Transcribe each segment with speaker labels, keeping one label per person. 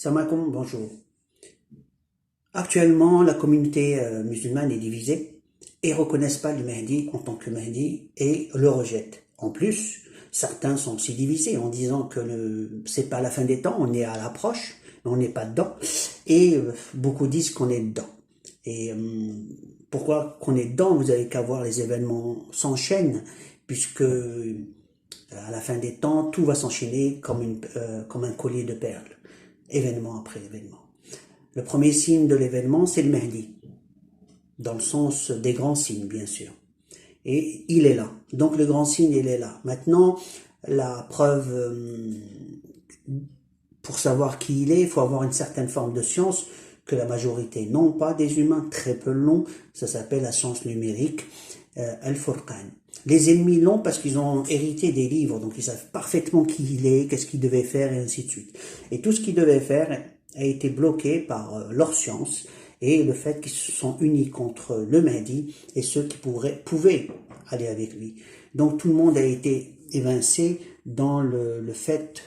Speaker 1: Salam alaikum, bonjour. Actuellement, la communauté musulmane est divisée et ne reconnaissent pas le Mahdi en tant que Mahdi et le rejettent. En plus, certains sont aussi divisés en disant que c'est pas la fin des temps, on est à l'approche, mais on n'est pas dedans. Et beaucoup disent qu'on est dedans. Et pourquoi qu'on est dedans? Vous avez qu'à voir les événements s'enchaînent, puisque à la fin des temps, tout va s'enchaîner comme un collier de perles, événement après événement. Le premier signe de l'événement, c'est le Mahdi, dans le sens des grands signes, bien sûr. Et il est là. Donc le grand signe, il est là. Maintenant, la preuve, pour savoir qui il est, il faut avoir une certaine forme de science que la majorité n'ont pas, des humains, très peu l'ont. Ça s'appelle la science numérique, Al-Furqan. Les ennemis l'ont parce qu'ils ont hérité des livres, donc ils savent parfaitement qui il est, qu'est-ce qu'il devait faire, et ainsi de suite. Et tout ce qu'il devait faire a été bloqué par leur science et le fait qu'ils se sont unis contre le Mahdi et ceux qui pouvaient aller avec lui. Donc tout le monde a été évincé dans le fait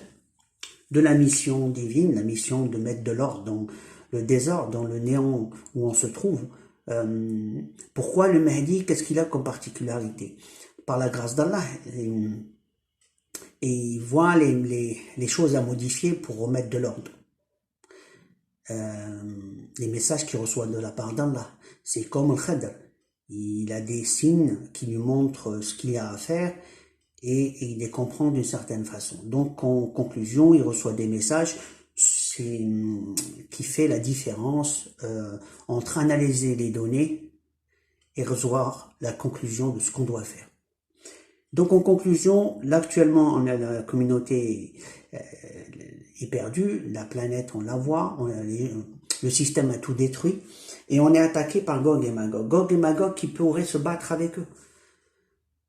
Speaker 1: de la mission divine, la mission de mettre de l'ordre dans le désordre, dans le néant où on se trouve. Pourquoi le Mahdi? Qu'est-ce qu'il a comme particularité? Par la grâce d'Allah, et il voit les choses à modifier pour remettre de l'ordre. Les messages qu'il reçoit de la part d'Allah, c'est comme le Khadr. Il a des signes qui lui montrent ce qu'il y a à faire et il les comprend d'une certaine façon. Donc en conclusion, il reçoit des messages qui fait la différence entre analyser les données et recevoir la conclusion de ce qu'on doit faire. Donc en conclusion, là actuellement la communauté est perdue, la planète on la voit, le système a tout détruit et on est attaqué par Gog et Magog. Gog et Magog qui pourraient se battre avec eux.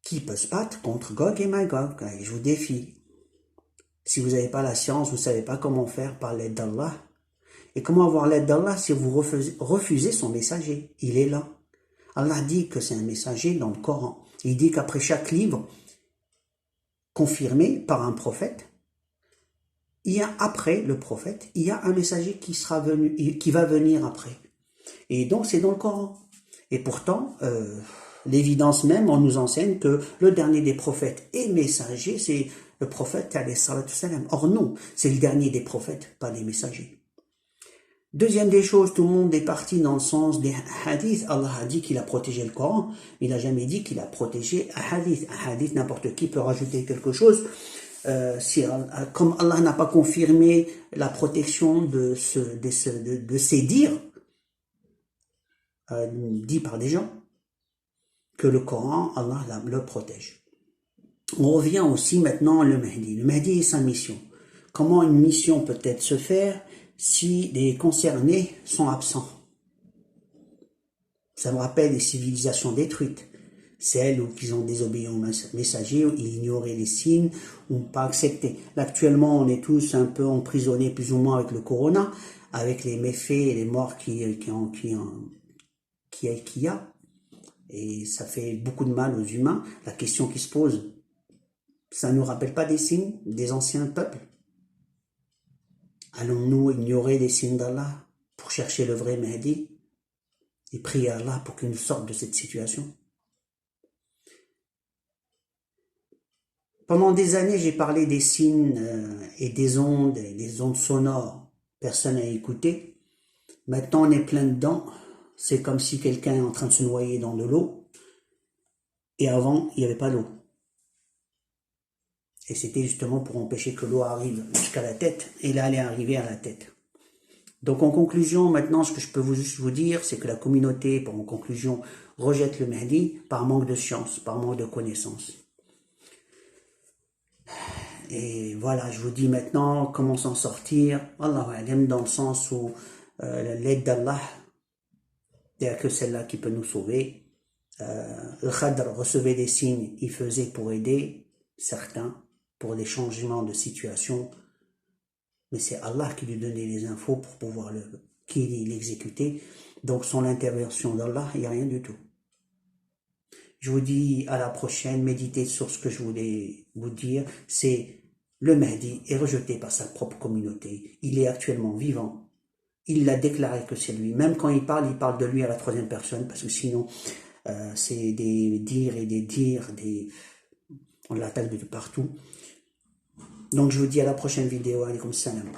Speaker 1: Qui peut se battre contre Gog et Magog? Je vous défie. Si vous n'avez pas la science, vous ne savez pas comment faire par l'aide d'Allah. Et comment avoir l'aide d'Allah si vous refusez son messager? Il est là. Allah dit que c'est un messager dans le Coran. Il dit qu'après chaque livre confirmé par un prophète, il y a après le prophète, il y a un messager qui va venir après. Et donc c'est dans le Coran. Et pourtant, l'évidence même, on nous enseigne que le dernier des prophètes et messagers, c'est le prophète alayhi salatu salam. Or non, c'est le dernier des prophètes, pas des messagers. Deuxième des choses, tout le monde est parti dans le sens des hadiths. Allah a dit qu'il a protégé le Coran, il n'a jamais dit qu'il a protégé un hadith. Un hadith, n'importe qui peut rajouter quelque chose. Comme Allah n'a pas confirmé la protection de ces dires, dit par des gens, que le Coran, Allah le protège. On revient aussi maintenant au Mahdi. Le Mahdi et sa mission. Comment une mission peut-être se faire si les concernés sont absents? Ça me rappelle les civilisations détruites. Celles où ils ont désobéi au messager, où ils ignoraient les signes, ou pas accepté. Là, actuellement, on est tous un peu emprisonnés plus ou moins avec le corona, avec les méfaits et les morts qu'il y a. Et ça fait beaucoup de mal aux humains. La question qui se pose, ça ne nous rappelle pas des signes des anciens peuples? Allons-nous ignorer les signes d'Allah pour chercher le vrai Mahdi et prier à Allah pour qu'il nous sorte de cette situation? Pendant des années, j'ai parlé des signes et des ondes sonores. Personne n'a écouté. Maintenant, on est plein dedans. C'est comme si quelqu'un est en train de se noyer dans de l'eau. Et avant, il n'y avait pas d'eau. Et c'était justement pour empêcher que l'eau arrive jusqu'à la tête. Et là, elle est arrivée à la tête. Donc en conclusion, maintenant, ce que je peux vous dire, c'est que la communauté, en conclusion, rejette le Mahdi par manque de science, par manque de connaissances. Et voilà, je vous dis maintenant comment s'en sortir. Allahu a'lam, dans le sens où l'aide d'Allah, il n'y a que celle-là qui peut nous sauver. Le Khadr recevait des signes, il faisait pour aider certains, pour des changements de situation. Mais c'est Allah qui lui donnait les infos pour pouvoir l'exécuter. Donc sans l'intervention d'Allah, il n'y a rien du tout. Je vous dis à la prochaine, méditez sur ce que je voulais vous dire. C'est Le Mahdi est rejeté par sa propre communauté. Il est actuellement vivant. Il l'a déclaré que c'est lui. Même quand il parle de lui à la troisième personne, parce que sinon, c'est des dires et des dires, on l'attaque de partout. Donc je vous dis à la prochaine vidéo. Alaykoum salam.